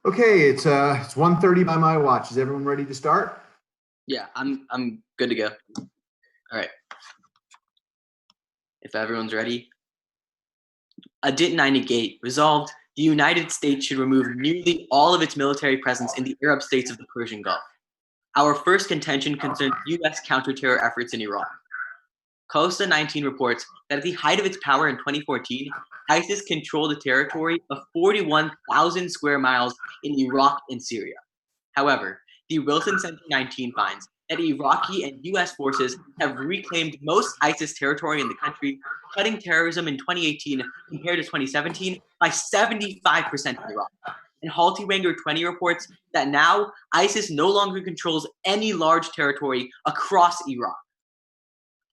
Okay, it's 1:30 by my watch. Is everyone ready to start? Yeah, I'm good to go. All right. If everyone's ready. Addit 98 resolved the United States should remove nearly all of its military presence in the Arab states of the Persian Gulf. Our first contention concerns U.S. counter-terror efforts in Iraq. Costa 19 reports that at the height of its power in 2014, ISIS controlled a territory of 41,000 square miles in Iraq and Syria. However, the Wilson Center 19 finds that Iraqi and U.S. forces have reclaimed most ISIS territory in the country, cutting terrorism in 2018 compared to 2017 by 75% in Iraq. And Haltiwanger 20 reports that now ISIS no longer controls any large territory across Iraq.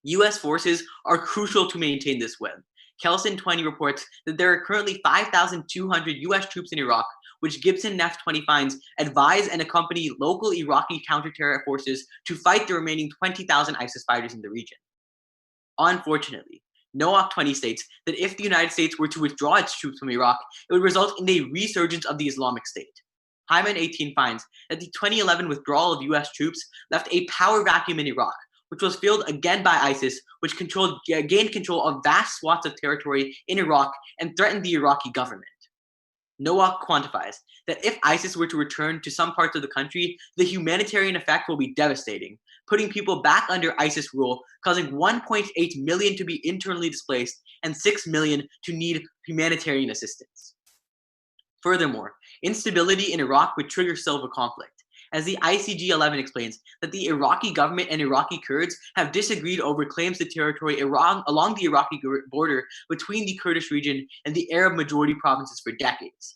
U.S. forces are crucial to maintain this web. Kelson 20 reports that there are currently 5,200 U.S. troops in Iraq, which Gibson Neff 20 finds advise and accompany local Iraqi counter-terror forces to fight the remaining 20,000 ISIS fighters in the region. Unfortunately, NOAC 20 states that if the United States were to withdraw its troops from Iraq, it would result in a resurgence of the Islamic State. Hyman 18 finds that the 2011 withdrawal of U.S. troops left a power vacuum in Iraq, which was filled again by ISIS, which gained control of vast swaths of territory in Iraq and threatened the Iraqi government. NOAC quantifies that if ISIS were to return to some parts of the country, the humanitarian effect will be devastating, putting people back under ISIS rule, causing 1.8 million to be internally displaced and 6 million to need humanitarian assistance. Furthermore, instability in Iraq would trigger civil conflict, as the ICG-11 explains that the Iraqi government and Iraqi Kurds have disagreed over claims to territory along the Iraqi border between the Kurdish region and the Arab-majority provinces for decades.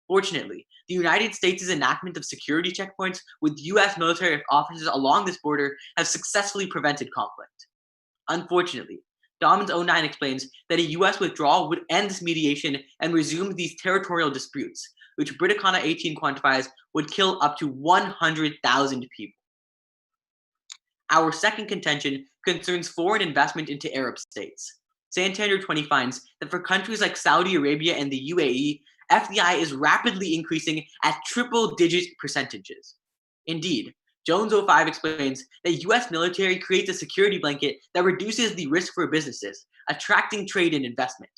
Fortunately, the United States' enactment of security checkpoints with U.S. military officers along this border has successfully prevented conflict. Unfortunately, Dommins 09 explains that a U.S. withdrawal would end this mediation and resume these territorial disputes, which Briticana 18 quantifies would kill up to 100,000 people. Our second contention concerns foreign investment into Arab states. Santander 20 finds that for countries like Saudi Arabia and the UAE, FDI is rapidly increasing at triple-digit percentages. Indeed, Jones 05 explains that U.S. military creates a security blanket that reduces the risk for businesses, attracting trade and investment.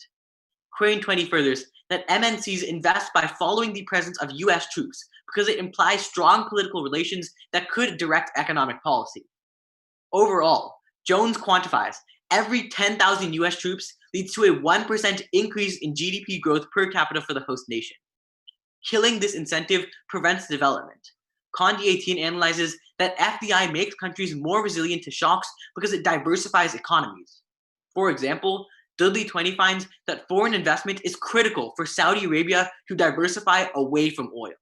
Crane 20 furthers that MNCs invest by following the presence of U.S. troops because it implies strong political relations that could direct economic policy. Overall, Jones quantifies every 10,000 U.S. troops leads to a 1% increase in GDP growth per capita for the host nation. Killing this incentive prevents development. Condi 18 analyzes that FDI makes countries more resilient to shocks because it diversifies economies. For example, Dudley 20 finds that foreign investment is critical for Saudi Arabia to diversify away from oil.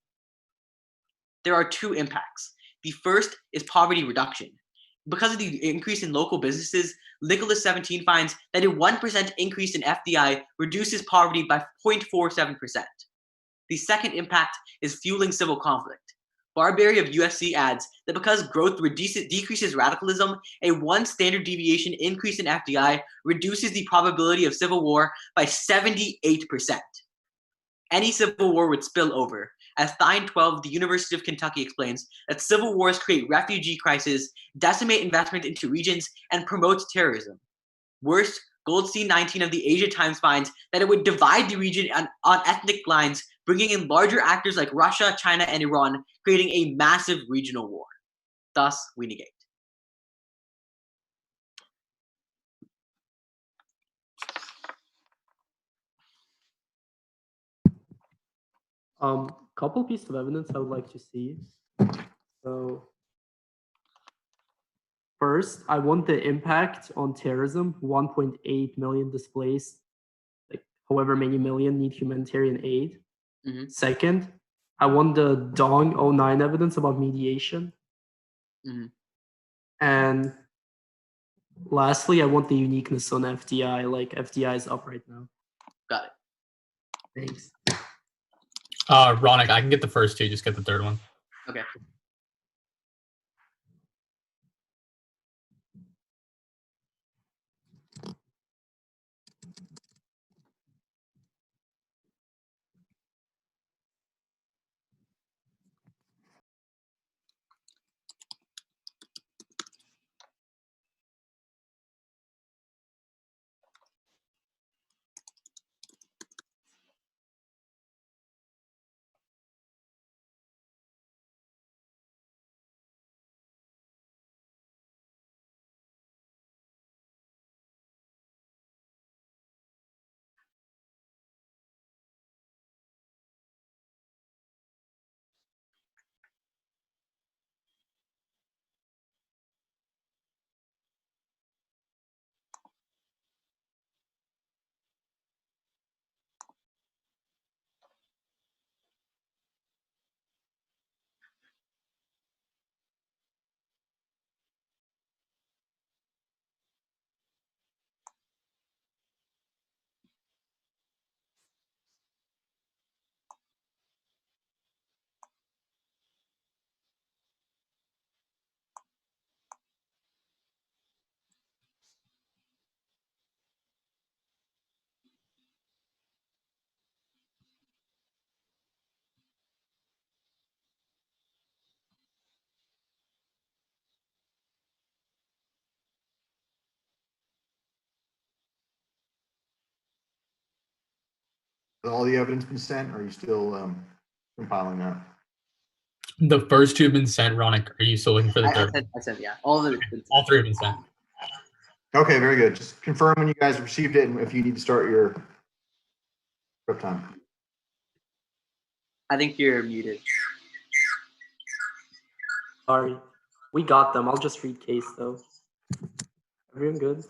There are two impacts. The first is poverty reduction. Because of the increase in local businesses, Nicholas 17 finds that a 1% increase in FDI reduces poverty by 0.47%. The second impact is fueling civil conflict. Barberry of USC adds that because growth decreases radicalism, a 1 standard deviation increase in FDI reduces the probability of civil war by 78%. Any civil war would spill over. As Thine 12, the University of Kentucky explains, that civil wars create refugee crises, decimate investment into regions, and promote terrorism. Worse, Goldstein 19 of the Asia Times finds that it would divide the region on ethnic lines, bringing in larger actors like Russia, China, and Iran, creating a massive regional war. Thus, we negate. Couple pieces of evidence I would like to see. So first, I want the impact on terrorism. 1.8 million displaced, like however many million need humanitarian aid. Mm-hmm. Second, I want the Dong 09 evidence about mediation. Mm-hmm. And lastly, I want the uniqueness on FDI, like FDI is up right now. Got it. Thanks. Ronick, I can get the first two, just get the third one. Okay. Has all the evidence been sent, or are you still compiling that? The first two have been sent. Ronick, are you still looking for the third? I said, yeah. All of it. All three have been sent. Okay, very good. Just confirm when you guys received it and if you need to start your prep time. I think you're muted. Sorry. We got them. I'll just read case though. Everyone good?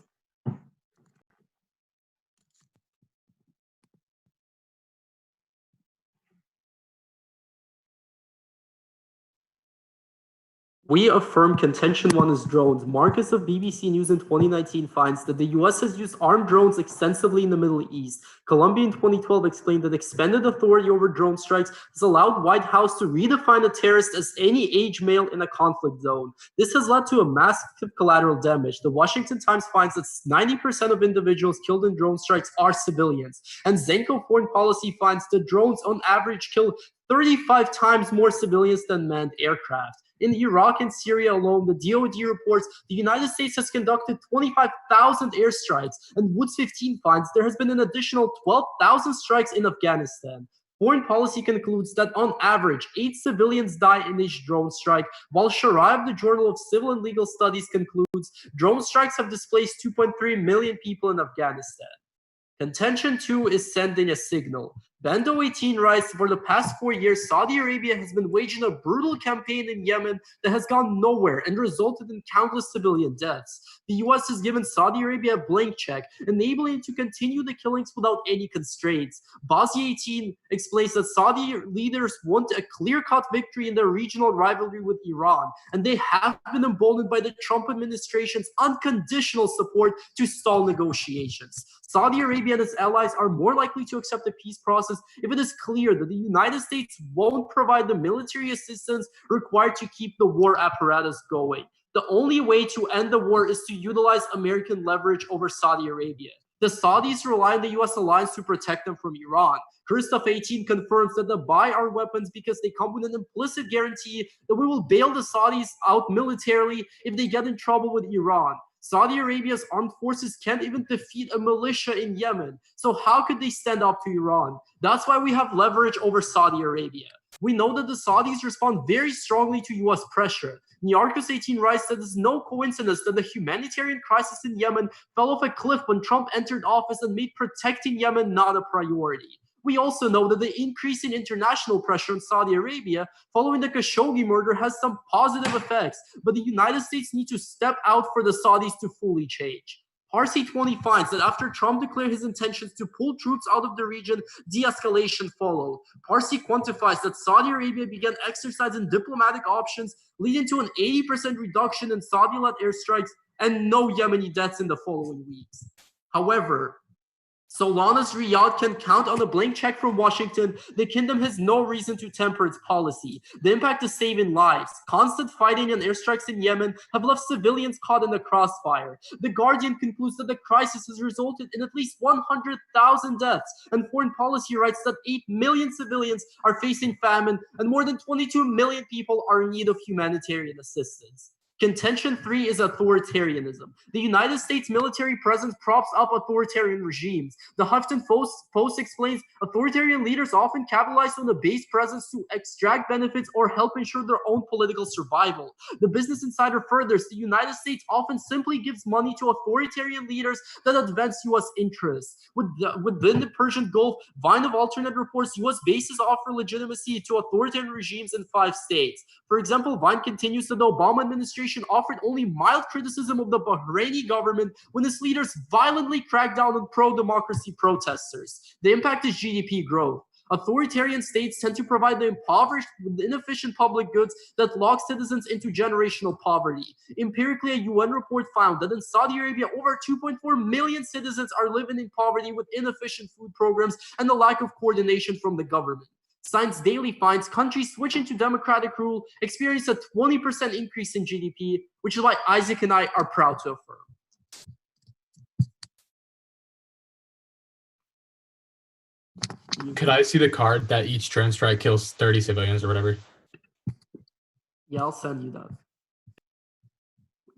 We affirm contention 1 is drones. Marcus of BBC News in 2019 finds that the US has used armed drones extensively in the Middle East. Columbia in 2012 explained that expanded authority over drone strikes has allowed White House to redefine a terrorist as any age male in a conflict zone. This has led to a massive collateral damage. The Washington Times finds that 90% of individuals killed in drone strikes are civilians. And Zenko Foreign Policy finds that drones on average kill 35 times more civilians than manned aircraft. In Iraq and Syria alone, the DoD reports the United States has conducted 25,000 airstrikes, and Woods 15 finds there has been an additional 12,000 strikes in Afghanistan. Foreign Policy concludes that on average, 8 civilians die in each drone strike, while Shariah of the Journal of Civil and Legal Studies concludes drone strikes have displaced 2.3 million people in Afghanistan. Contention 2 is sending a signal. Bando 18 writes, for the past 4 years, Saudi Arabia has been waging a brutal campaign in Yemen that has gone nowhere and resulted in countless civilian deaths. The US has given Saudi Arabia a blank check, enabling it to continue the killings without any constraints. Bazi 18 explains that Saudi leaders want a clear-cut victory in their regional rivalry with Iran, and they have been emboldened by the Trump administration's unconditional support to stall negotiations. Saudi Arabia and its allies are more likely to accept a peace process if it is clear that the United States won't provide the military assistance required to keep the war apparatus going. The only way to end the war is to utilize American leverage over Saudi Arabia. The Saudis rely on the US alliance to protect them from Iran. Christoph 18 confirms that they buy our weapons because they come with an implicit guarantee that we will bail the Saudis out militarily if they get in trouble with Iran. Saudi Arabia's armed forces can't even defeat a militia in Yemen. So how could they stand up to Iran? That's why we have leverage over Saudi Arabia. We know that the Saudis respond very strongly to US pressure. Niarchos 18 writes that it's no coincidence that the humanitarian crisis in Yemen fell off a cliff when Trump entered office and made protecting Yemen not a priority. We also know that the increase in international pressure on Saudi Arabia following the Khashoggi murder has some positive effects, but the United States need to step out for the Saudis to fully change. Parsi 20 finds that after Trump declared his intentions to pull troops out of the region, de-escalation followed. Parsi quantifies that Saudi Arabia began exercising diplomatic options, leading to an 80% reduction in Saudi-led airstrikes and no Yemeni deaths in the following weeks. However, so long as Riyadh can count on a blank check from Washington, the kingdom has no reason to temper its policy. The impact is saving lives. Constant fighting and airstrikes in Yemen have left civilians caught in the crossfire. The Guardian concludes that the crisis has resulted in at least 100,000 deaths, and Foreign Policy writes that 8 million civilians are facing famine and more than 22 million people are in need of humanitarian assistance. Contention 3 is authoritarianism. The United States military presence props up authoritarian regimes. The Huffington Post explains authoritarian leaders often capitalize on the base presence to extract benefits or help ensure their own political survival. The Business Insider furthers, the United States often simply gives money to authoritarian leaders that advance U.S. interests. Within the Persian Gulf, Vine of Alternate reports U.S. bases offer legitimacy to authoritarian regimes in 5 states. For example, Vine continues that the Obama administration offered only mild criticism of the Bahraini government when its leaders violently cracked down on pro-democracy protesters. The impact is GDP growth. Authoritarian states tend to provide the impoverished with inefficient public goods that lock citizens into generational poverty. Empirically, a UN report found that in Saudi Arabia, over 2.4 million citizens are living in poverty with inefficient food programs and the lack of coordination from the government. Science Daily finds countries switching to democratic rule experience a 20% increase in GDP, which is why Isaac and I are proud to affirm. Could I see the card that each drone strike kills 30 civilians or whatever? Yeah, I'll send you that.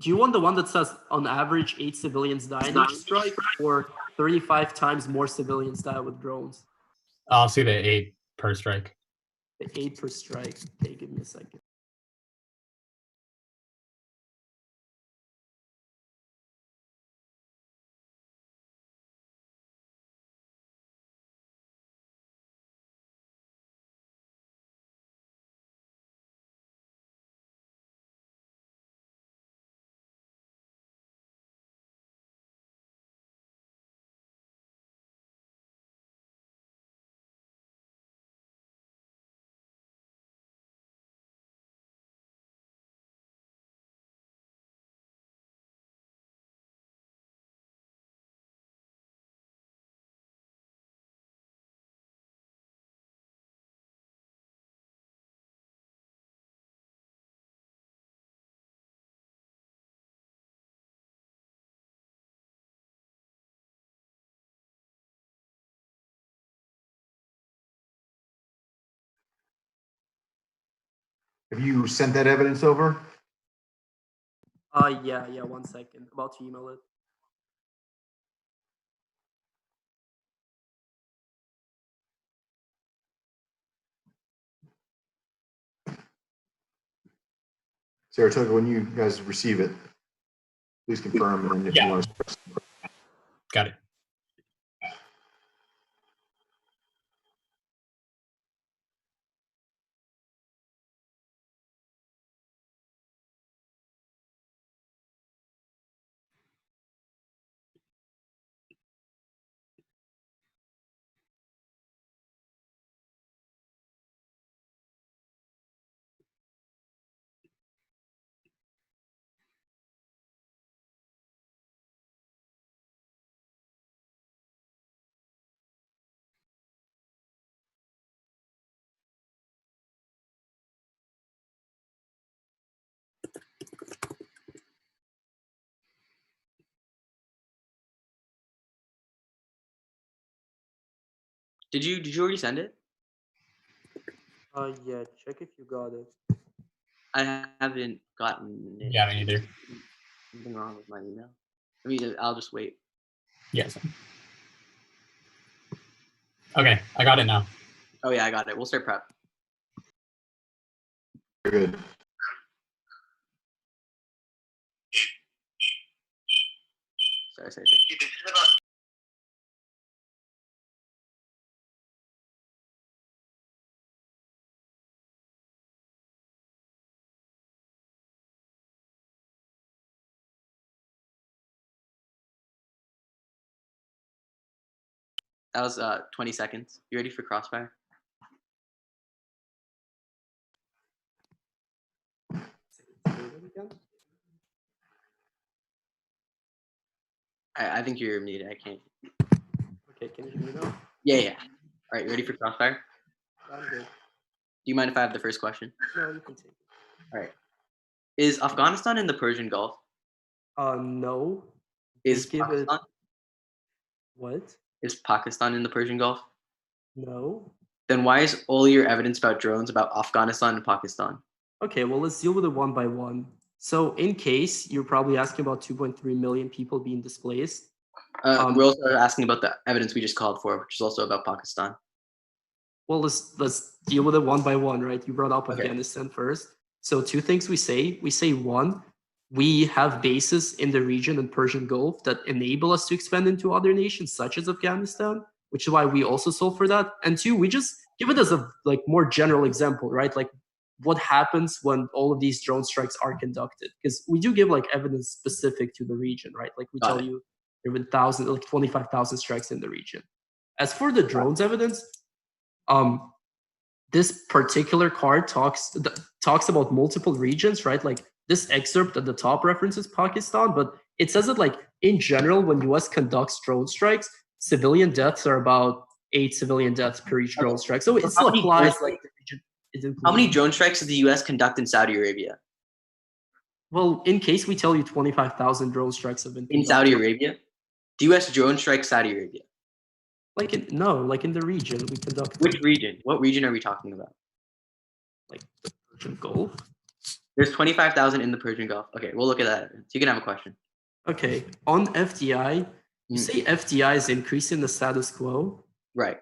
Do you want the one that says on average 8 civilians die in each strike, or 35 times more civilians die with drones? I'll see the 8 per strike. The 8 per strike. Okay, give me a second. Have you sent that evidence over? Yeah, 1 second. About to email it. Saratoga, when you guys receive it, please confirm. And if you Yeah. want to, Got it. Did you already send it? Yeah, check if you got it. I haven't gotten it. Yeah, me neither. Something wrong with my email. I mean, I'll just wait. Yes. Okay, I got it now. Oh yeah, I got it. We'll start prep. very good. Sorry. That was 20 seconds. You ready for crossfire? I think you're muted. I can't. Okay, can you hear me now? Yeah. All right, you ready for crossfire? I'm good. Do you mind if I have the first question? No, you can take it. All right. Is Afghanistan in the Persian Gulf? No. Is Give it. Pakistan? What? Is Pakistan in the Persian Gulf? No. Then why is all your evidence about drones about Afghanistan and Pakistan? Okay, well, let's deal with it one by one. So, in case you're probably asking about 2.3 million people being displaced. We're also asking about the evidence we just called for, which is also about Pakistan. Well, let's deal with it one by one, right? You brought up Okay. Afghanistan first. So, two things we say. We say, one, we have bases in the region and Persian Gulf that enable us to expand into other nations, such as Afghanistan, which is why we also solve for that. And two, we just give it as a more general example, right? Like what happens when all of these drone strikes are conducted? Because we do give evidence specific to the region, right? Like we Got tell it. you there have been 25,000 strikes in the region. As for the drones evidence, this particular card talks about multiple regions, right? Like this excerpt at the top references Pakistan, but it says that in general, when US conducts drone strikes, civilian deaths are about 8 civilian deaths per each drone strike. So it still applies the region is included. How many drone strikes does the US conduct in Saudi Arabia? Well, in case we tell you 25,000 drone strikes have been in Saudi Arabia? The US drone strike Saudi Arabia? in the region we conduct. Which region? What region are we talking about? Like the Persian Gulf. There's 25,000 in the Persian Gulf. Okay, we'll look at that. So you can have a question. Okay, on FDI, you say FDI is increasing the status quo. Right.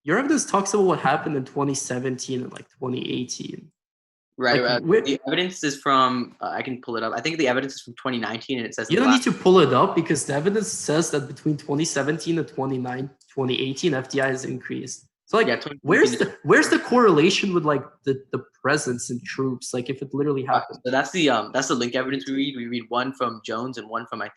your evidence talks about what happened in 2017 and like 2018. Right. Like, the evidence is from, I can pull it up. I think the evidence is from 2019 and it says you don't need to pull it up because the evidence says that between 2017 and 2018, FDI has increased. So like, Yeah, where's the correlation with like the presence in troops? Like if it literally happened. So that's the link evidence we read. We read one from Jones and one from, I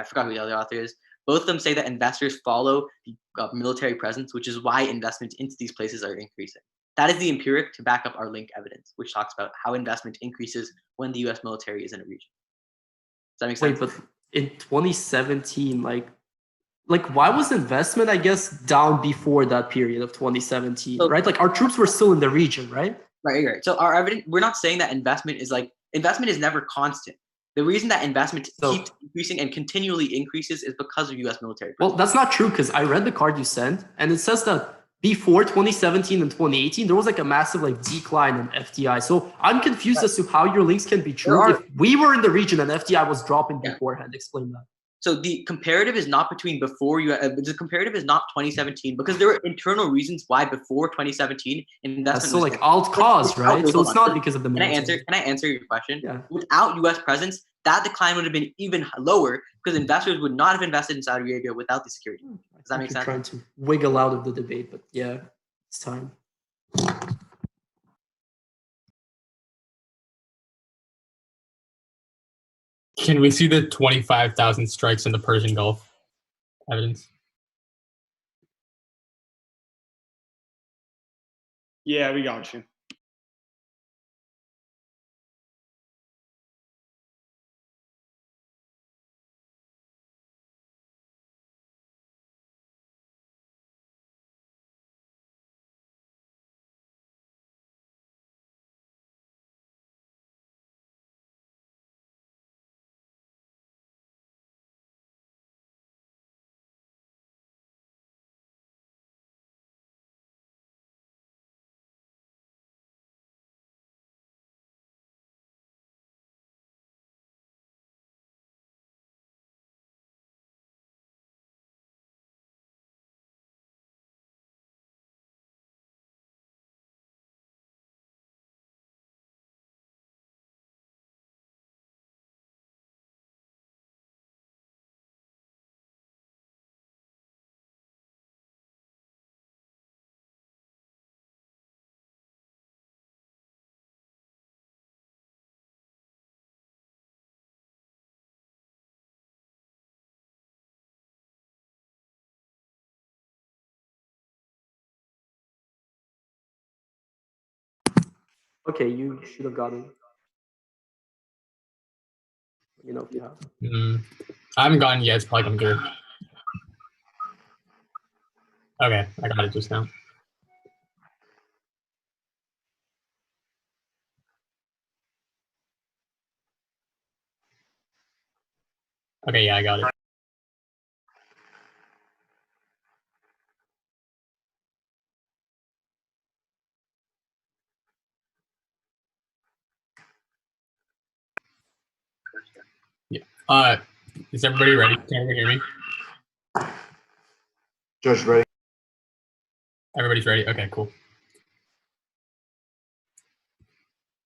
forgot who the other author is. Both of them say that investors follow the military presence, which is why investments into these places are increasing. That is the empiric to back up our link evidence, which talks about how investment increases when the U.S. military is in a region. Does that make sense? Wait, but in 2017, like why was investment, I guess, down before that period of 2017, right? Like our troops were still in the region, right? Right. So our evidence, we're not saying that investment is never constant. The reason that investment keeps increasing and continually increases is because of U.S. military presence. Well, that's not true because I read the card you sent, and it says that before 2017 and 2018, there was like a massive like decline in FDI. So I'm confused as to how your links can be true if we were in the region and FDI was dropping beforehand. Explain that. So the comparative is not between the comparative is not 2017 because there were internal reasons why before 2017 investment. So like alt cause, right? So it's not because of the military. Can I answer your question? Yeah. Without U.S. presence, that decline would have been even lower because investors would not have invested in Saudi Arabia without the security. Does that make sense? Trying to wiggle out of the debate, but yeah, it's time. Can we see the 25,000 strikes in the Persian Gulf evidence? Yeah, we got you. Okay, you should have gotten. You know if you have. I haven't gotten yet. It's probably coming through. Okay, I got it just now. Okay, yeah, I got it. Yeah. Is everybody ready? Can everybody hear me? Judge, ready? Everybody's ready? Okay, cool.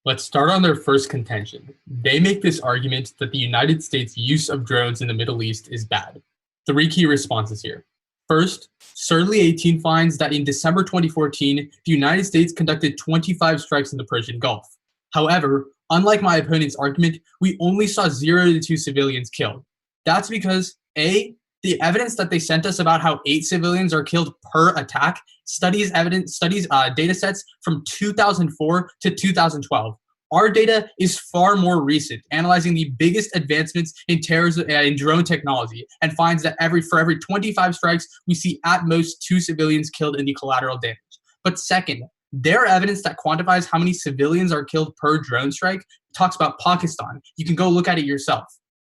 Let's start on their first contention. They make this argument that the United States' use of drones in the Middle East is bad. 3 key responses here. First, Surly 18 finds that in December 2014, the United States conducted 25 strikes in the Persian Gulf. However, unlike my opponent's argument, we only saw 0 to 2 civilians killed. That's because, A, the evidence that they sent us about how 8 civilians are killed per attack studies data sets from 2004 to 2012. Our data is far more recent, analyzing the biggest advancements in terrorism in drone technology, and finds that for every 25 strikes, we see at most 2 civilians killed in the collateral damage. But second, their evidence that quantifies how many civilians are killed per drone strike talks about Pakistan. You can go look at it yourself.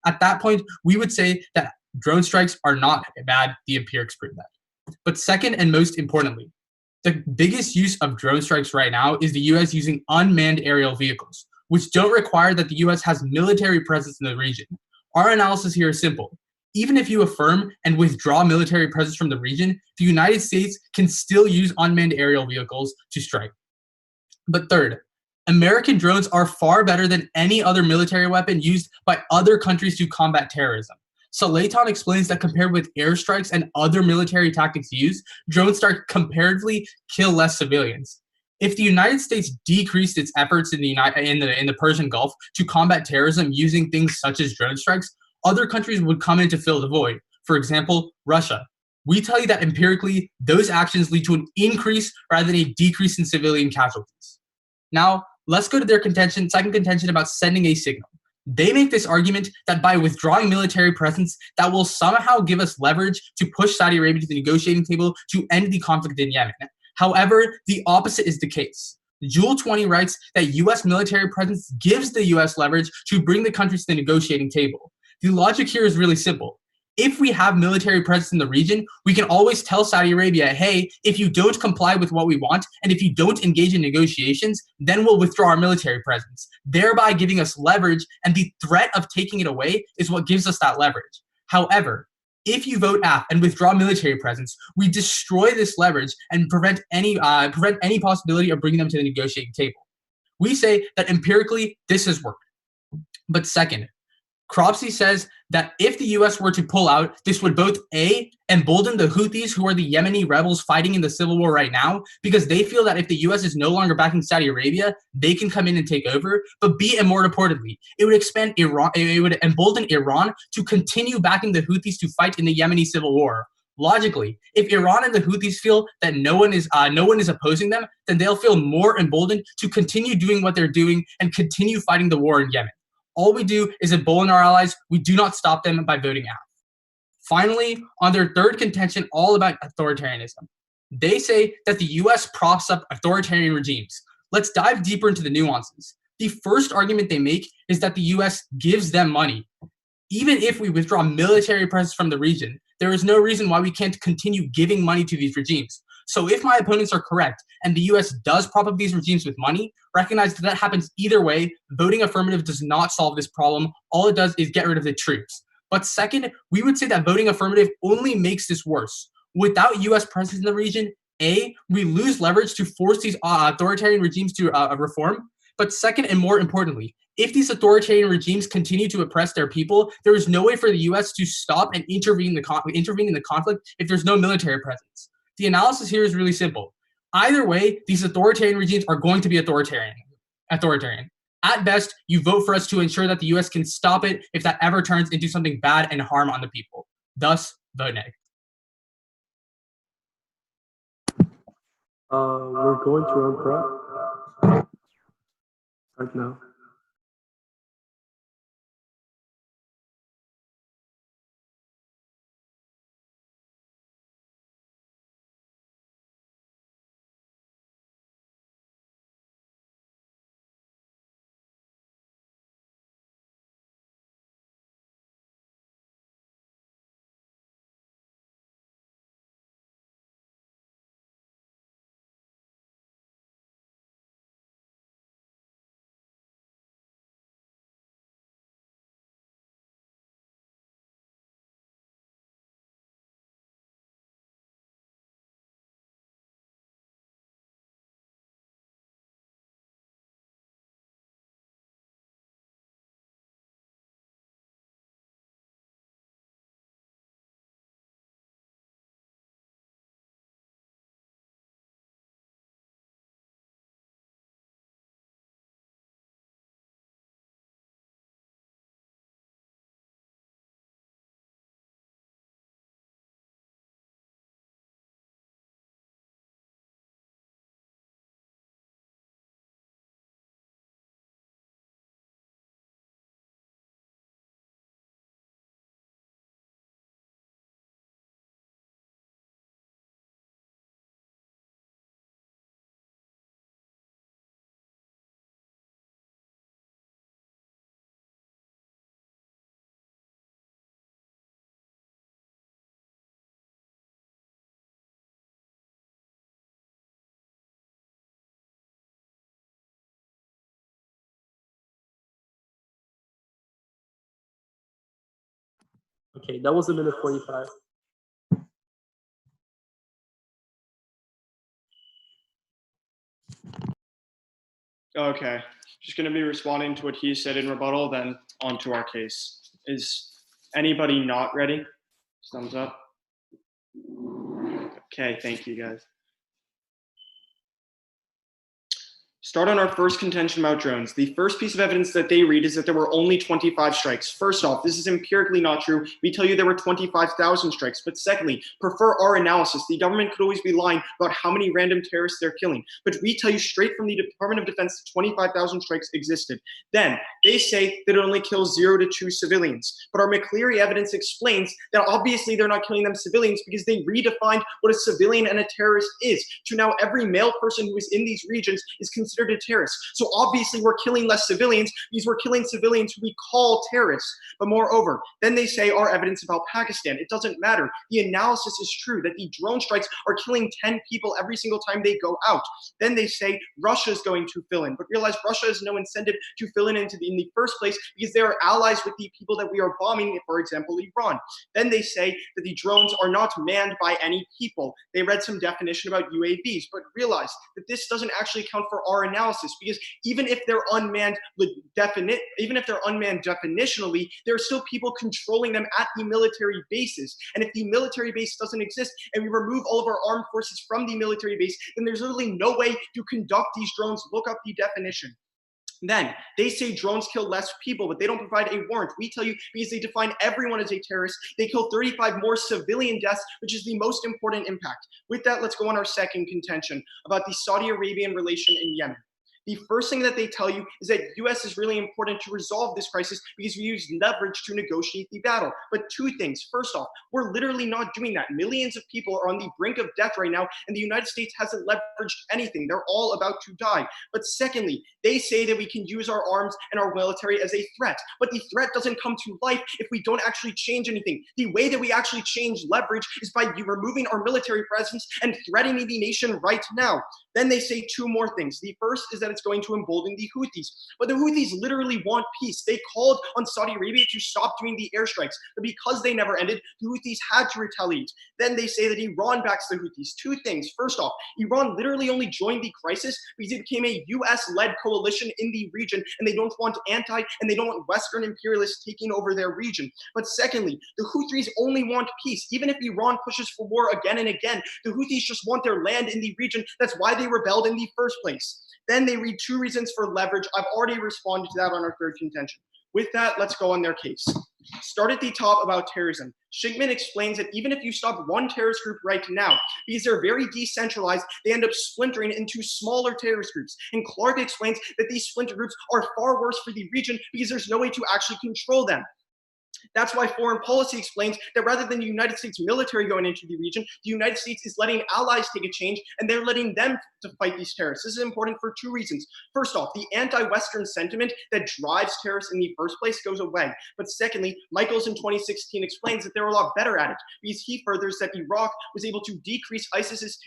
At that point, we would say that drone strikes are not bad. The empirics prove that. But second, and most importantly, the biggest use of drone strikes right now is the U.S. using unmanned aerial vehicles, which don't require that the U.S. has military presence in the region. Our analysis here is simple. even if you affirm and withdraw military presence from the region, the United States can still use unmanned aerial vehicles to strike. But third, American drones are far better than any other military weapon used by other countries to combat terrorism. Salaton explains that compared with airstrikes and other military tactics used, drones start comparatively kill less civilians. If the United States decreased its efforts in the Persian Gulf to combat terrorism using things such as drone strikes, other countries would come in to fill the void. For example, Russia. We tell you that empirically, those actions lead to an increase rather than a decrease in civilian casualties. Now, let's go to their second contention about sending a signal. They make this argument that by withdrawing military presence, that will somehow give us leverage to push Saudi Arabia to the negotiating table to end the conflict in Yemen. However, the opposite is the case. Jewel 20 writes that U.S. military presence gives the U.S. leverage to bring the country to the negotiating table. The logic here is really simple. If we have military presence in the region, we can always tell Saudi Arabia, hey, if you don't comply with what we want, and if you don't engage in negotiations, then we'll withdraw our military presence, thereby giving us leverage, and the threat of taking it away is what gives us that leverage. However, if you vote aft and withdraw military presence, we destroy this leverage and prevent any possibility of bringing them to the negotiating table. We say that empirically, this has worked. But second, Cropsey says that if the U.S. were to pull out, this would both A, embolden the Houthis, who are the Yemeni rebels fighting in the civil war right now, because they feel that if the U.S. is no longer backing Saudi Arabia, they can come in and take over. But B, and more importantly, it would embolden Iran to continue backing the Houthis to fight in the Yemeni civil war. Logically, if Iran and the Houthis feel that no one is opposing them, then they'll feel more emboldened to continue doing what they're doing and continue fighting the war in Yemen. All we do is embolden our allies. We do not stop them by voting out. Finally, on their third contention, all about authoritarianism, they say that the U.S. props up authoritarian regimes. Let's dive deeper into the nuances. The first argument they make is that the U.S. gives them money. Even if we withdraw military presence from the region, there is no reason why we can't continue giving money to these regimes. So if my opponents are correct and the U.S. does prop up these regimes with money, recognize that happens either way. Voting affirmative does not solve this problem. All it does is get rid of the troops. But second, we would say that voting affirmative only makes this worse. Without U.S. presence in the region, A, we lose leverage to force these authoritarian regimes to reform. But second, and more importantly, if these authoritarian regimes continue to oppress their people, there is no way for the U.S. to stop and intervene in the conflict if there's no military presence. The analysis here is really simple. Either way, these authoritarian regimes are going to be authoritarian. At best, you vote for us to ensure that the U.S. can stop it if that ever turns into something bad and harm on the people. Thus, vote nay. We're going to run prep. Start now. Okay, that was a minute 45. Okay. Just going to be responding to what he said in rebuttal, then on to our case. Is anybody not ready? Thumbs up. Okay, thank you guys. Start on our first contention about drones. The first piece of evidence that they read is that there were only 25 strikes. First off, this is empirically not true. We tell you there were 25,000 strikes. But secondly, per our analysis, the government could always be lying about how many random terrorists they're killing. But we tell you straight from the Department of Defense that 25,000 strikes existed. Then they say that it only kills 0 to 2 civilians. But our McCleary evidence explains that obviously they're not killing them civilians because they redefined what a civilian and a terrorist is. To now every male person who is in these regions is considered a terrorist. So obviously we're killing less civilians because we're killing civilians who we call terrorists. But moreover, then they say our evidence about Pakistan. It doesn't matter. The analysis is true that the drone strikes are killing 10 people every single time they go out. Then they say Russia is going to fill in. But realize Russia has no incentive to fill in the first place because they are allies with the people that we are bombing, for example, Iran. Then they say that the drones are not manned by any people. They read some definition about UAVs, but realize that this doesn't actually account for our analysis because even if they're unmanned definitionally, there are still people controlling them at the military bases. And if the military base doesn't exist and we remove all of our armed forces from the military base, then there's literally no way to conduct these drones. Look up the definition. Then they say drones kill less people, but they don't provide a warrant. We tell you because they define everyone as a terrorist. They kill 35 more civilian deaths, which is the most important impact. With that, let's go on our second contention about the Saudi Arabian relation in Yemen. The first thing that they tell you is that U.S. is really important to resolve this crisis because we use leverage to negotiate the battle. But two things. First off, we're literally not doing that. Millions of people are on the brink of death right now, and the United States hasn't leveraged anything. They're all about to die. But secondly, they say that we can use our arms and our military as a threat. But the threat doesn't come to life if we don't actually change anything. The way that we actually change leverage is by removing our military presence and threatening the nation right now. Then they say two more things. The first is that it's going to embolden the Houthis. But the Houthis literally want peace. They called on Saudi Arabia to stop doing the airstrikes. But because they never ended, the Houthis had to retaliate. Then they say that Iran backs the Houthis. Two things. First off, Iran literally only joined the crisis because it became a US-led coalition in the region, and they don't want they don't want Western imperialists taking over their region. But secondly, the Houthis only want peace. Even if Iran pushes for war again and again, the Houthis just want their land in the region. That's why they rebelled in the first place. Then they read two reasons for leverage. I've already responded to that on our third contention. With that, let's go on their case. Start at the top about terrorism. Shigman explains that even if you stop one terrorist group right now, because they're very decentralized, they end up splintering into smaller terrorist groups. And Clark explains that these splinter groups are far worse for the region because there's no way to actually control them. That's why foreign policy explains that rather than the United States military going into the region, the United States is letting allies take a change, and they're letting them to fight these terrorists. This is important for two reasons. First off, the anti-Western sentiment that drives terrorists in the first place goes away. But secondly, Michaels in 2016 explains that they're a lot better at it because he furthers that Iraq was able to decrease ISIS's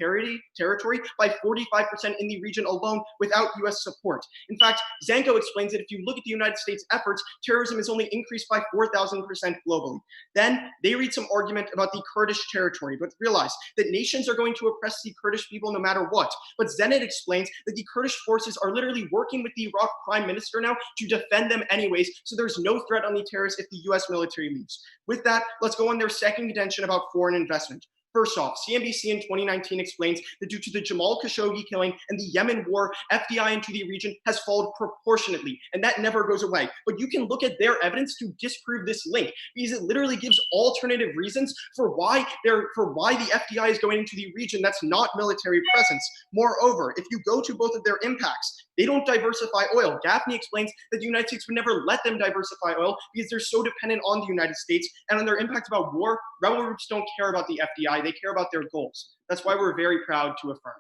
territory by 45% in the region alone without U.S. support. In fact, Zanko explains that if you look at the United States efforts, terrorism has only increased by 4,000% globally. Then they read some argument about the Kurdish territory, but realize that nations are going to oppress the Kurdish people no matter what. But Zenit explains that the Kurdish forces are literally working with the Iraq prime minister now to defend them anyways, so there's no threat on the terrorists if the US military leaves. With that, let's go on their second contention about foreign investment. First off, CNBC in 2019 explains that due to the Jamal Khashoggi killing and the Yemen war, FDI into the region has fallen proportionately, and that never goes away. But you can look at their evidence to disprove this link because it literally gives alternative reasons for why the FDI is going into the region that's not military presence. Moreover, if you go to both of their impacts, they don't diversify oil. Gaffney explains that the United States would never let them diversify oil because they're so dependent on the United States. And on their impact about war, rebel groups don't care about the FDI. They care about their goals. That's why we're very proud to affirm.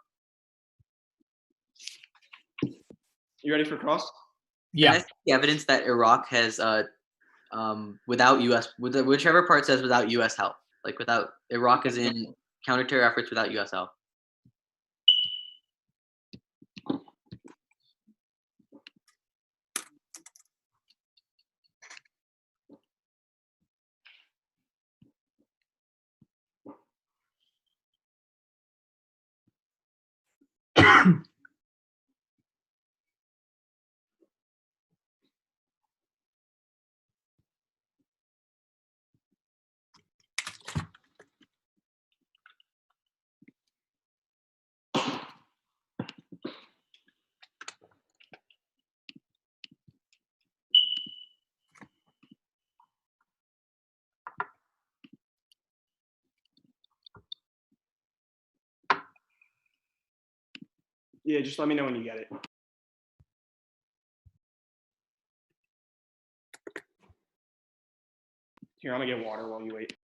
You ready for cross? Yeah. And I think the evidence that Iraq has, without U.S., whichever part says without U.S. help, like without Iraq is in counterterror efforts without U.S. help. Yeah, just let me know when you get it. Here, I'm gonna get water while you wait.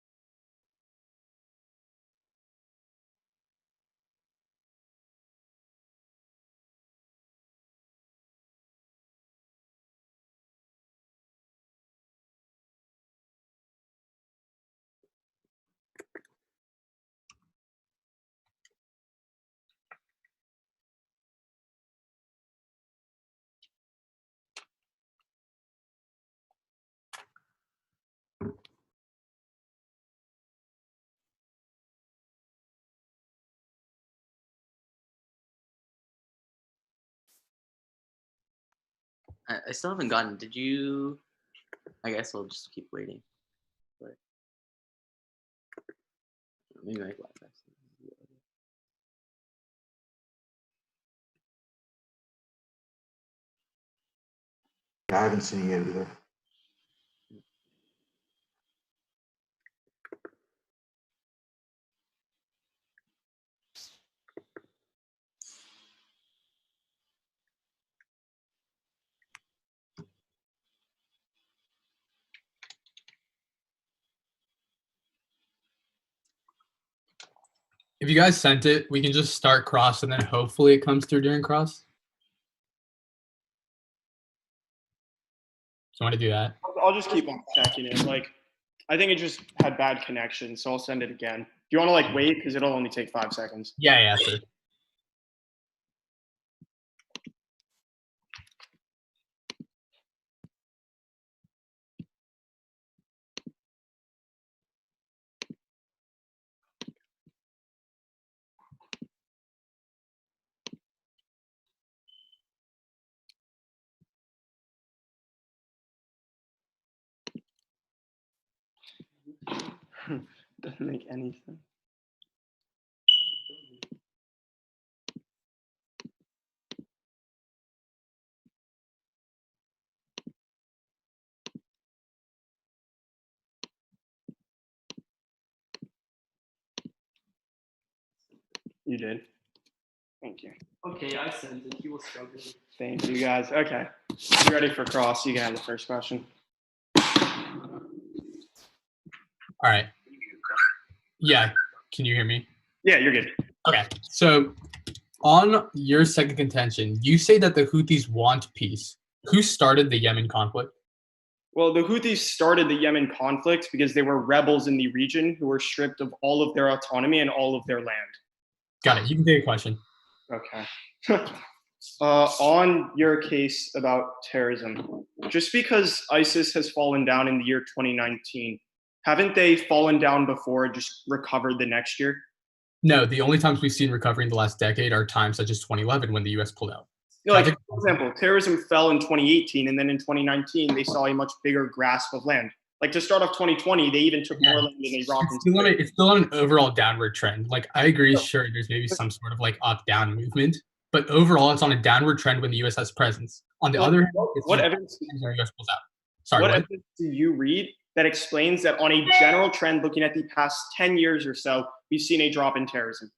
I still haven't gotten. Did you? I guess we'll just keep waiting. But maybe my Wi-Fi. I haven't seen it yet either. If you guys sent it, we can just start cross and then hopefully it comes through during cross. So I want to do that. I'll just keep on checking it. Like, I think it just had bad connection, so I'll send it again. Do you want to like wait? Because it'll only take 5 seconds. Yeah, sure. Doesn't make any sense. You did. Thank you. Okay, I sent it. He was struggling. Thank you, guys. Okay. You ready for cross? You can have the first question. All right. Yeah. Can you hear me? Yeah, you're good. Okay. So on your second contention, you say that the Houthis want peace. Who started the Yemen conflict? Well, the Houthis started the Yemen conflict because they were rebels in the region who were stripped of all of their autonomy and all of their land. Got it. You can take a question. Okay. On your case about terrorism, just because ISIS has fallen down in the year 2019, haven't they fallen down before and just recovered the next year? No, the only times we've seen recovery in the last decade are times such as 2011 when the U.S. pulled out. You know, like, for example, terrorism fell in 2018, and then in 2019, they saw a much bigger grasp of land. Like, to start off 2020, they even took more land than Iraq. It's still on an overall downward trend. Like, I agree, sure, there's maybe some sort of like up-down movement, but overall, it's on a downward trend when the U.S. has presence. On the other hand, what evidence? The U.S. pulls out. Sorry, what evidence do you read that explains that on a general trend, looking at the past 10 years or so, we've seen a drop in terrorism?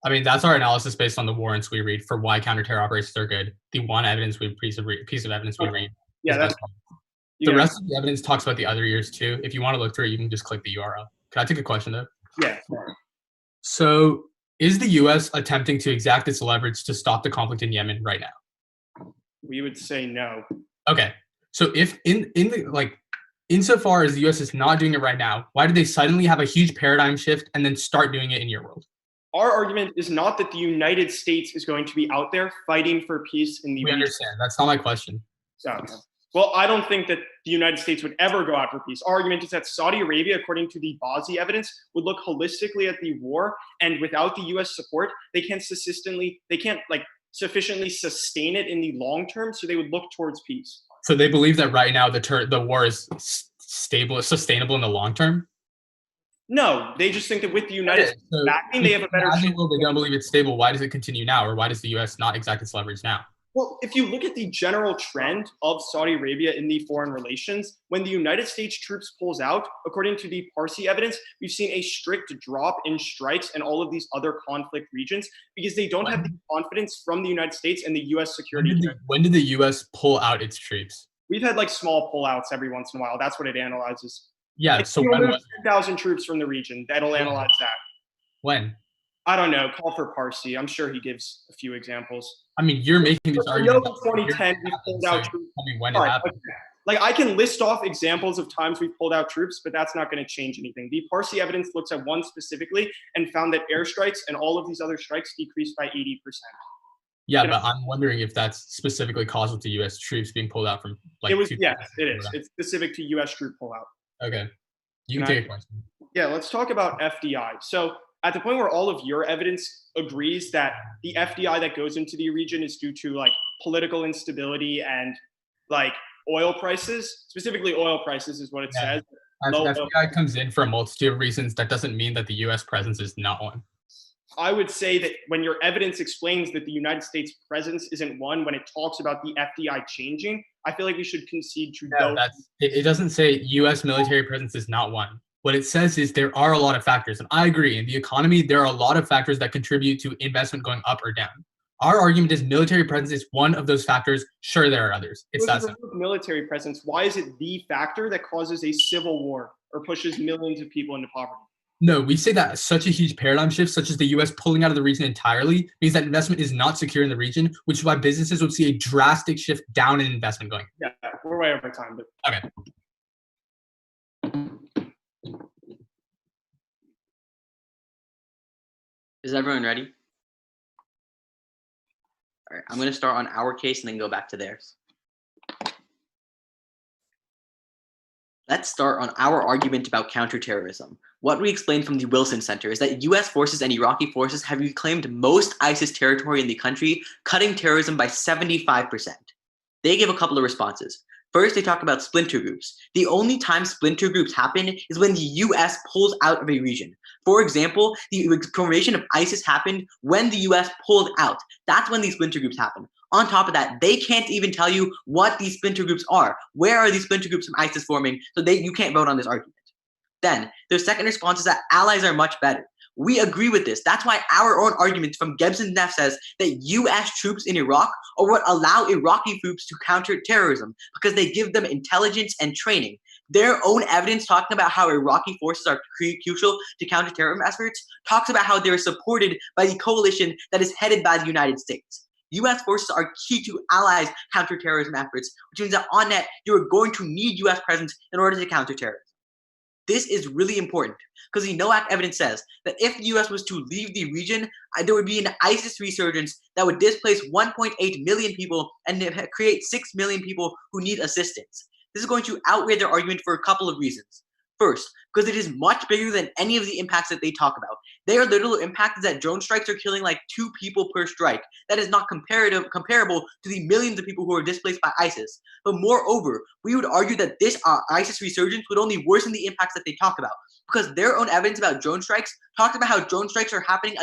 I mean, that's our analysis based on the warrants we read for why counter-terror operations are good. The one piece of evidence we read. Yeah, that's the rest of the evidence talks about the other years too. If you want to look through it, you can just click the URL. Can I take a question though? Yeah. So, is the U.S. attempting to exact its leverage to stop the conflict in Yemen right now? We would say no. Okay. So, if insofar as the U.S. is not doing it right now, why did they suddenly have a huge paradigm shift and then start doing it in your world? Our argument is not that the United States is going to be out there fighting for peace in the region. We understand. That's not my question. So, Well, I don't think that the United States would ever go out for peace. Our argument is that Saudi Arabia, according to the Baazi evidence, would look holistically at the war, and without the U.S. support, they can't sufficiently sustain it in the long term. So they would look towards peace. So they believe that right now the war is sustainable in the long term. No, they just think that with the United States backing, they have a better chance. Well, they don't believe it's stable. Why does it continue now, or why does the U.S. not exact its leverage now? Well, if you look at the general trend of Saudi Arabia in the foreign relations, when the United States troops pulls out, according to the Parsi evidence, we've seen a strict drop in strikes in all of these other conflict regions because they don't have the confidence from the United States and the U.S. security. When did the U.S. pull out its troops? We've had like small pullouts every once in a while. That's what it analyzes. Yeah, like, so when was 10,000 troops from the region. That'll analyze that. When? I don't know. Call for Parsi. I'm sure he gives a few examples. I mean, you're making this argument. In 2010, we pulled out troops. I mean, when it happened. Like, I can list off examples of times we've pulled out troops, but that's not going to change anything. The Parsi evidence looks at one specifically and found that airstrikes and all of these other strikes decreased by 80%. Yeah, but I'm wondering if that's specifically causal to U.S. troops being pulled out from like. Yes, it is. It's specific to U.S. troop pullout. Okay, you can take a question. Yeah, let's talk about FDI. So at the point where all of your evidence agrees that the FDI that goes into the region is due to like political instability and like oil prices, specifically oil prices is what it says. FDI comes in for a multitude of reasons. That doesn't mean that the U.S. presence is not one. I would say that when your evidence explains that the United States presence isn't one, when it talks about the FDI changing, I feel like we should concede to those. It doesn't say U.S. military presence is not one. What it says is there are a lot of factors, and I agree. In the economy, there are a lot of factors that contribute to investment going up or down. Our argument is military presence is one of those factors. Sure, there are others. It's that simple. Military presence, why is it the factor that causes a civil war or pushes millions of people into poverty? No, we say that such a huge paradigm shift, such as the U.S. pulling out of the region entirely, means that investment is not secure in the region, which is why businesses would see a drastic shift down in investment going. Yeah, we're way over time, but okay. Is everyone ready? All right, I'm going to start on our case and then go back to theirs. Let's start on our argument about counterterrorism. What we explained from the Wilson Center is that U.S. forces and Iraqi forces have reclaimed most ISIS territory in the country, cutting terrorism by 75%. They give a couple of responses. First, they talk about splinter groups. The only time splinter groups happen is when the U.S. pulls out of a region. For example, the formation of ISIS happened when the U.S. pulled out. That's when these splinter groups happen. On top of that, they can't even tell you what these splinter groups are. Where are these splinter groups from ISIS forming? So you can't vote on this argument. Then, their second response is that allies are much better. We agree with this. That's why our own argument from Gibbs and Neff says that U.S. troops in Iraq are what allow Iraqi troops to counter terrorism because they give them intelligence and training. Their own evidence talking about how Iraqi forces are crucial to counter-terrorism efforts talks about how they're supported by the coalition that is headed by the United States. U.S. forces are key to allies' counter-terrorism efforts, which means that on net, you are going to need U.S. presence in order to counter terrorism. This is really important because the NOAC evidence says that if the U.S. was to leave the region, there would be an ISIS resurgence that would displace 1.8 million people and create 6 million people who need assistance. This is going to outweigh their argument for a couple of reasons. First, because it is much bigger than any of the impacts that they talk about. Their literal impact is that drone strikes are killing like 2 people per strike. That is not comparable to the millions of people who are displaced by ISIS. But moreover, we would argue that this ISIS resurgence would only worsen the impacts that they talk about, because their own evidence about drone strikes talked about how drone strikes are happening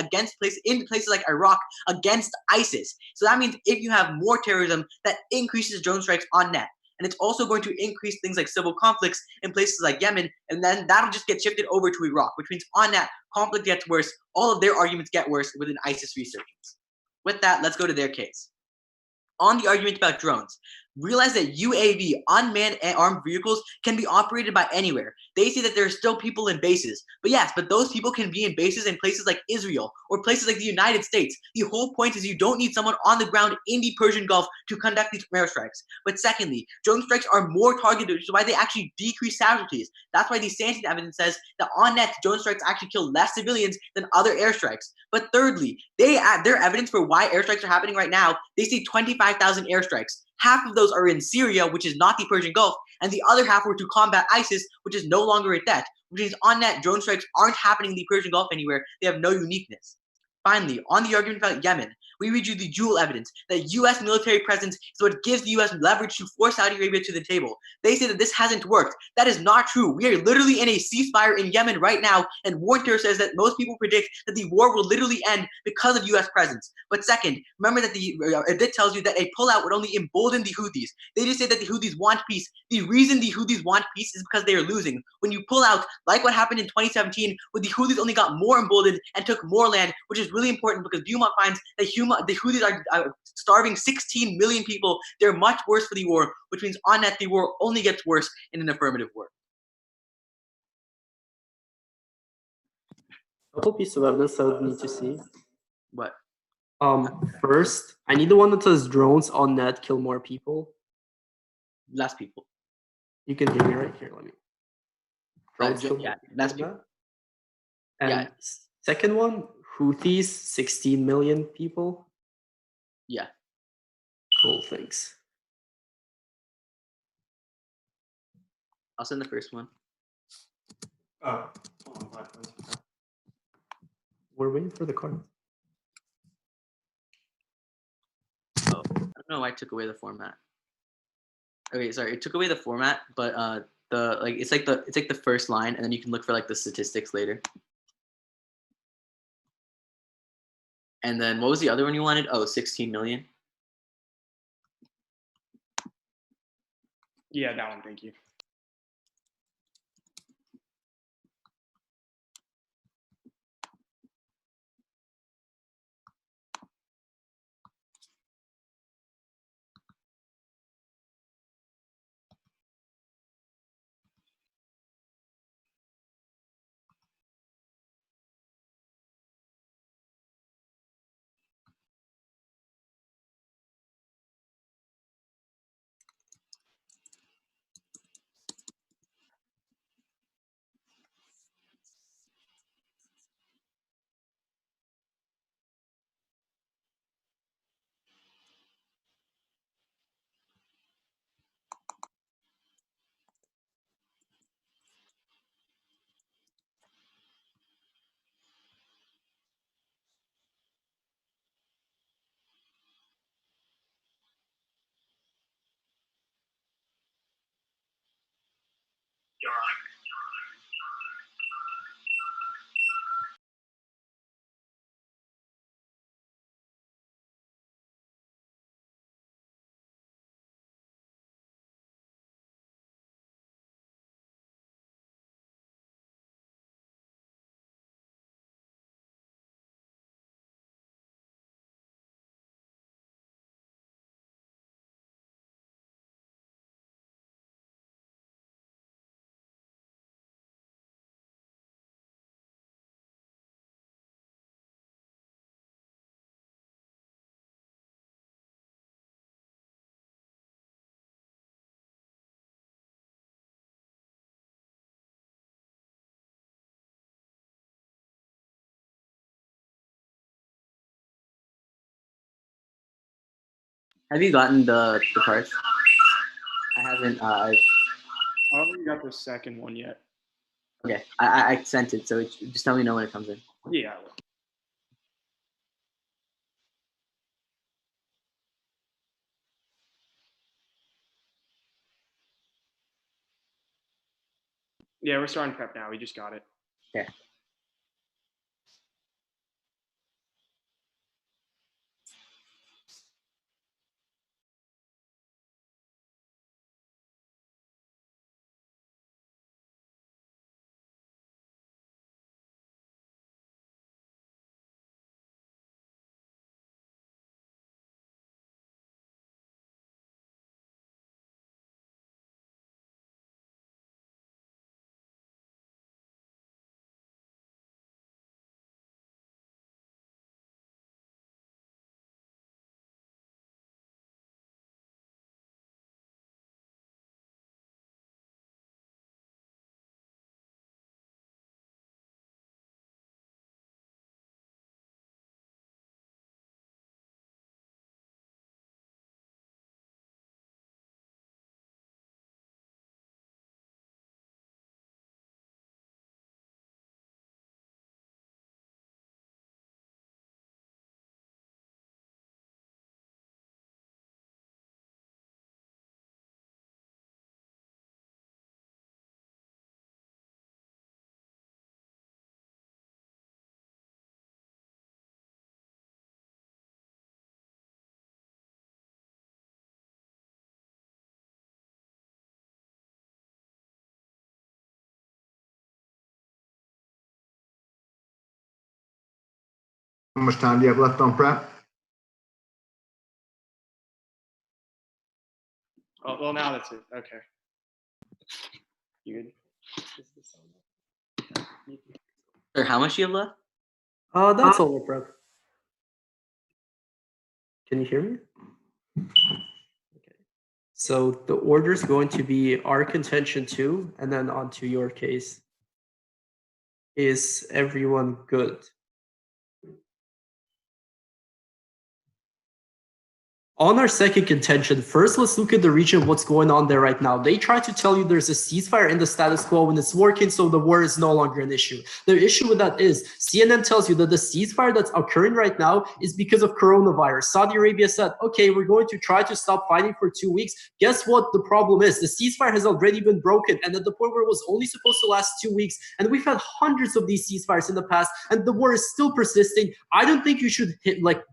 in places like Iraq against ISIS. So that means if you have more terrorism, that increases drone strikes on net. And it's also going to increase things like civil conflicts in places like Yemen, and then that'll just get shifted over to Iraq, which means on that, conflict gets worse, all of their arguments get worse with an ISIS resurgence. With that, let's go to their case. On the argument about drones, realize that UAV, unmanned armed vehicles, can be operated by anywhere. They say that there are still people in bases. But yes, but those people can be in bases in places like Israel or places like the United States. The whole point is you don't need someone on the ground in the Persian Gulf to conduct these airstrikes. But secondly, drone strikes are more targeted, which is why they actually decrease casualties. That's why the Stanton evidence says that on net, drone strikes actually kill less civilians than other airstrikes. But thirdly, their evidence for why airstrikes are happening right now, they say 25,000 airstrikes. Half of those those are in Syria, which is not the Persian Gulf, and the other half were to combat ISIS, which is no longer a threat, which means on net drone strikes aren't happening in the Persian Gulf anywhere. They have no uniqueness. Finally, on the argument about Yemen, we read you the dual evidence that U.S. military presence is what gives the U.S. leverage to force Saudi Arabia to the table. They say that this hasn't worked. That is not true. We are literally in a ceasefire in Yemen right now, and Warner says that most people predict that the war will literally end because of U.S. presence. But second, remember that the edit tells you that a pullout would only embolden the Houthis. They just say that the Houthis want peace. The reason the Houthis want peace is because they are losing. When you pull out, like what happened in 2017, where the Houthis only got more emboldened and took more land, which is really important because Beaumont finds that the Houthis are starving 16 million people. They're much worse for the war, which means on net the war only gets worse in an affirmative war. Couple pieces of evidence I would need to see. What? First, I need the one that says drones on net kill more people. Less people. You can hear me right here. Let me. Drones kill more Yeah, people less than people. that. And Yeah. second one, Houthis, 16 million people. Yeah. Cool, thanks. I'll send the first one. Oh, We're waiting for the card. Oh, I don't know why I took away the format. Okay, sorry, it took away the format, but it's like the first line, and then you can look for like the statistics later. And then what was the other one you wanted? Oh, 16 million. Yeah, that one. Thank you. Have you gotten the cards? I haven't. I haven't got the second one yet. Okay, I sent it, so just tell me when it comes in. Yeah. I will. Yeah, we're starting prep now. We just got it. Okay. How much time do you have left on prep? Oh, well, now that's it. Okay. You good? Sir, how much do you have left? That's all, prep. Can you hear me? Okay. So the order is going to be our contention 2, and then on to your case. Is everyone good? On our second contention, first let's look at the region, what's going on there right now. They try to tell you there's a ceasefire in the status quo and it's working, so the war is no longer an issue. The issue with that is CNN tells you that the ceasefire that's occurring right now is because of coronavirus. Saudi Arabia said, okay, we're going to try to stop fighting for 2 weeks. Guess what the problem is? The ceasefire has already been broken, and at the point where it was only supposed to last 2 weeks, and we've had hundreds of these ceasefires in the past, and the war is still persisting. I don't think you should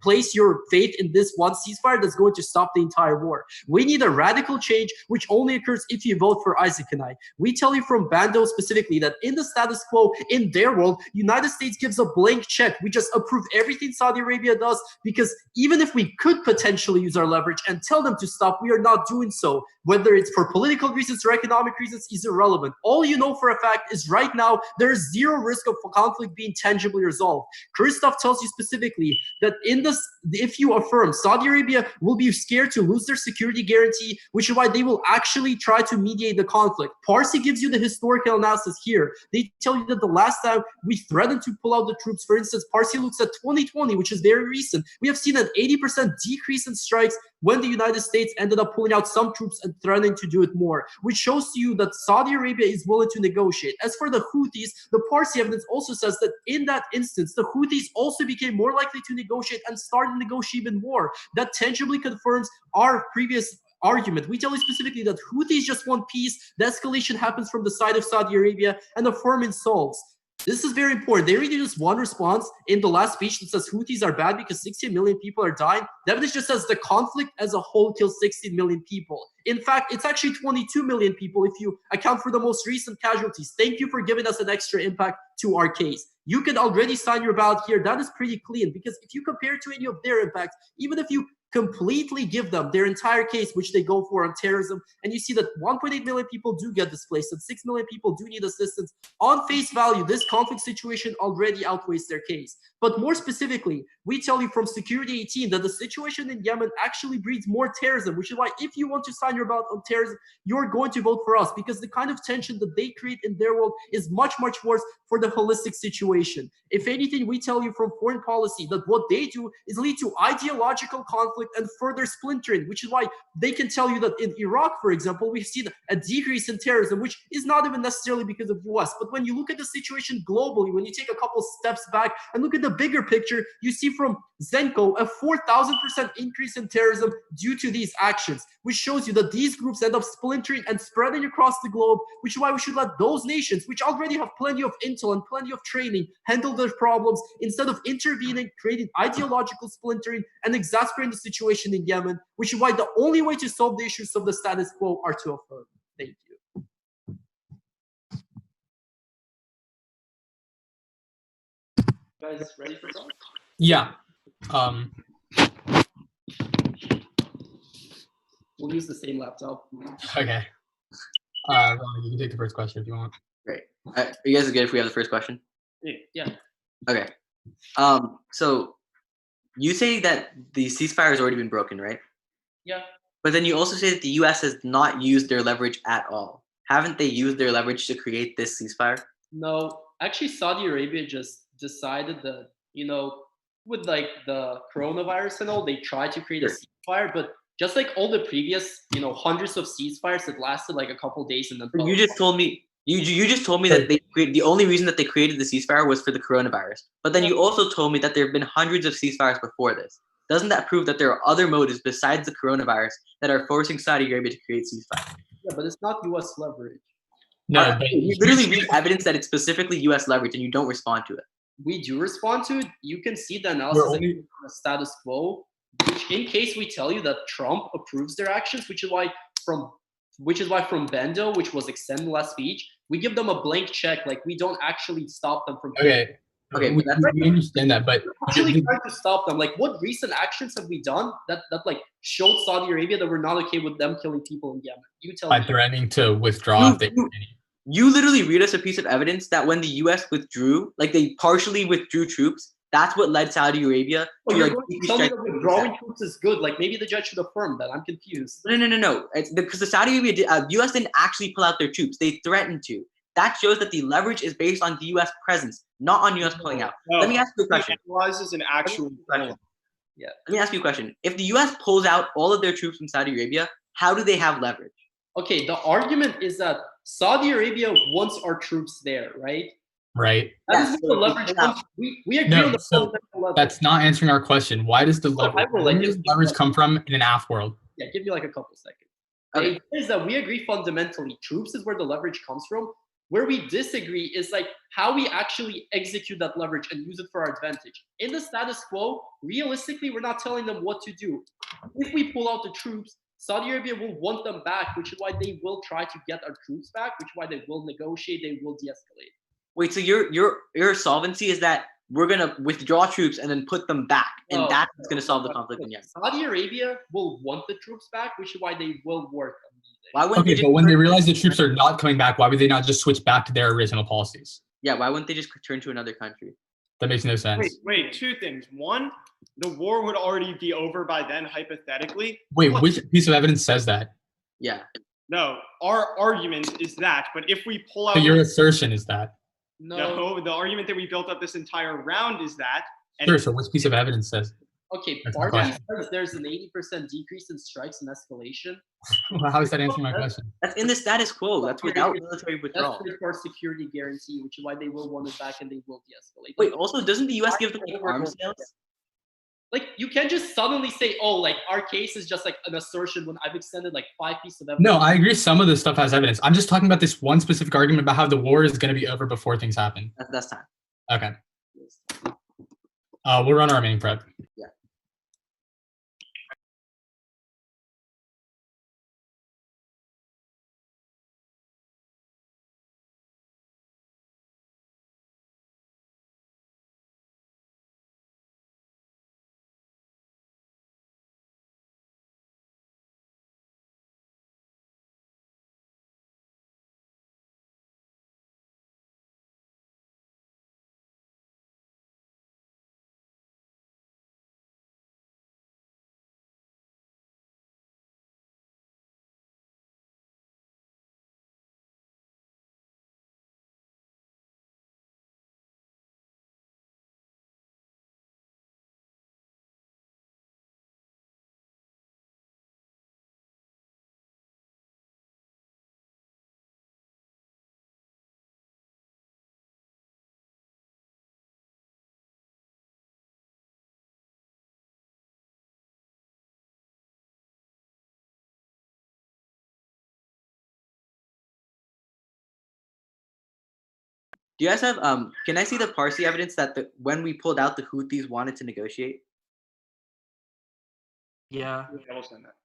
place your faith in this one ceasefire that's going to stop the entire war. We need a radical change, which only occurs if you vote for Isaac and I. We tell you from Bando specifically that in the status quo, in their world, United States gives a blank check. We just approve everything Saudi Arabia does, because even if we could potentially use our leverage and tell them to stop, we are not doing so. Whether it's for political reasons or economic reasons is irrelevant. All you know for a fact is right now, there is zero risk of conflict being tangibly resolved. Christoph tells you specifically that if you affirm Saudi Arabia will be scared to lose their security guarantee, which is why they will actually try to mediate the conflict. Parsi gives you the historical analysis here. They tell you that the last time we threatened to pull out the troops, for instance, Parsi looks at 2020, which is very recent. We have seen an 80% decrease in strikes when the United States ended up pulling out some troops and threatening to do it more, which shows to you that Saudi Arabia is willing to negotiate. As for the Houthis, the Parsi evidence also says that in that instance, the Houthis also became more likely to negotiate and started negotiating more. That tangibly confirms our previous argument. We tell you specifically that Houthis just want peace. The escalation happens from the side of Saudi Arabia, and affirming solves. This is very important. They really just one response in the last speech that says Houthis are bad because 16 million people are dying. The evidence just says the conflict as a whole kills 16 million people. In fact, it's actually 22 million people if you account for the most recent casualties. Thank you for giving us an extra impact to our case. You can already sign your ballot here. That is pretty clean, because if you compare it to any of their impacts, even if you completely give them their entire case, which they go for on terrorism, and you see that 1.8 million people do get displaced and 6 million people do need assistance, on face value, this conflict situation already outweighs their case. But more specifically, we tell you from Security 18 that the situation in Yemen actually breeds more terrorism, which is why if you want to sign your ballot on terrorism, you're going to vote for us, because the kind of tension that they create in their world is much, much worse for the holistic situation. If anything, we tell you from foreign policy that what they do is lead to ideological conflict and further splintering, which is why they can tell you that in Iraq, for example, we've seen a decrease in terrorism, which is not even necessarily because of the US. But when you look at the situation globally, when you take a couple steps back and look at the bigger picture, you see from Zenko a 4,000% increase in terrorism due to these actions, which shows you that these groups end up splintering and spreading across the globe, which is why we should let those nations, which already have plenty of intel and plenty of training, handle their problems instead of intervening, creating ideological splintering and exasperating the situation in Yemen, which is why the only way to solve the issues of the status quo are to affirm. Thank you. guys ready for talk? Yeah. We'll use the same laptop. Okay. Ronnie, you can take the first question if you want. Great. Are you guys good if we have the first question? Yeah. Okay. So you say that the ceasefire has already been broken, right? Yeah. But then you also say that the U.S. has not used their leverage at all. Haven't they used their leverage to create this ceasefire? No, actually, Saudi Arabia just decided that, with like the coronavirus and all, they tried to create a ceasefire, but just like all the previous, hundreds of ceasefires that lasted like a couple days and then. You just told me you just told me that the only reason that they created the ceasefire was for the coronavirus. But then you also told me that there have been hundreds of ceasefires before this. Doesn't that prove that there are other motives besides the coronavirus that are forcing Saudi Arabia to create ceasefire? Yeah, but it's not U.S. leverage. No, but you literally read evidence that it's specifically U.S. leverage, and you don't respond to it. We do respond to it. You can see the analysis of the status quo, which in case we tell you that Trump approves their actions, which is why from Bendo, which was extended last speech, we give them a blank check. Like we don't actually stop them from. Okay. Okay, we, but that's we understand that, but Actually trying to stop them. Like, what recent actions have we done that like showed Saudi Arabia that we're not okay with them killing people in Yemen? You tell by me. threatening to withdraw if they continue. You literally read us a piece of evidence that when the U.S. withdrew, like they partially withdrew troops, that's what led Saudi Arabia Oh, to you're like. going to tell me that withdrawing troops is good. Like, maybe the judge should affirm that. I'm confused. No. It's because the Saudi Arabia U.S. didn't actually pull out their troops; they threatened to. That shows that the leverage is based on the U.S. presence, not on U.S. pulling out. No, Let me ask you a question. Analyzes an actual Let me ask you a question. If the U.S. pulls out all of their troops from Saudi Arabia, how do they have leverage? Okay, the argument is that Saudi Arabia wants our troops there, right? Right. That Yes, is where the leverage comes. We agree on the fundamental level. That's not answering our question. Why does the leverage, will, where like, does just- leverage come from in an AF world? Yeah, give me like a couple seconds. Okay. The idea is that we agree fundamentally. Troops is where the leverage comes from. Where we disagree is like how we actually execute that leverage and use it for our advantage. In the status quo, realistically, we're not telling them what to do. If we pull out the troops, Saudi Arabia will want them back, which is why they will try to get our troops back, which is why they will negotiate, they will de-escalate. Wait, so your solvency is that we're gonna withdraw troops and then put them back, and No, that's what's gonna solve the conflict in Yemen. Saudi Arabia will want the troops back, which is why they will work on these. Why wouldn't they Okay, just but when they realize the troops are not coming back, why would they not just switch back to their original policies? Yeah, why wouldn't they just turn to another country? That makes no sense. Wait, two things. One, the war would already be over by then, hypothetically. Wait, which piece of evidence says that? Yeah. No, our argument is that, but if we pull out So your assertion is that. no, the argument that we built up this entire round is that. And Sure, so which piece of evidence says? Okay, That's my part of question. says there's an 80% decrease in strikes and escalation. Well, how is that answering my question? That's in the status quo. That's without military That's withdrawal. for security guarantee, which is why they will want it back and they will de-escalate. Wait, also, doesn't the U.S. give them like arms sales? Like, you can't just suddenly say, oh, like our case is just like an assertion when I've extended like 5 pieces of evidence. No, I agree some of this stuff has evidence. I'm just talking about this one specific argument about how the war is going to be over before things happen. That's time. Okay. We'll run our remaining prep. Yeah. Do you guys have can I see the Parsi evidence that when we pulled out the Houthis wanted to negotiate? Yeah. I will send that.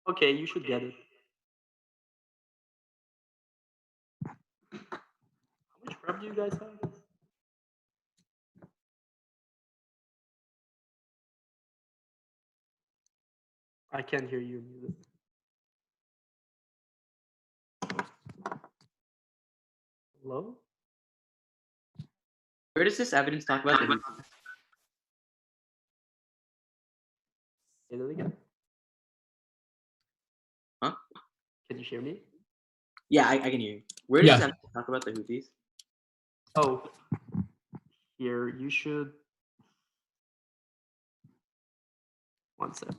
Okay, you should get it. How much prep do you guys have? I can't hear you. Muted. Hello? Where does this evidence talk about the Houthis? Say that again. Huh? Can you hear me? Yeah, I can hear you. Where does Yeah. that talk about the Houthis? Oh, here you should. One sec.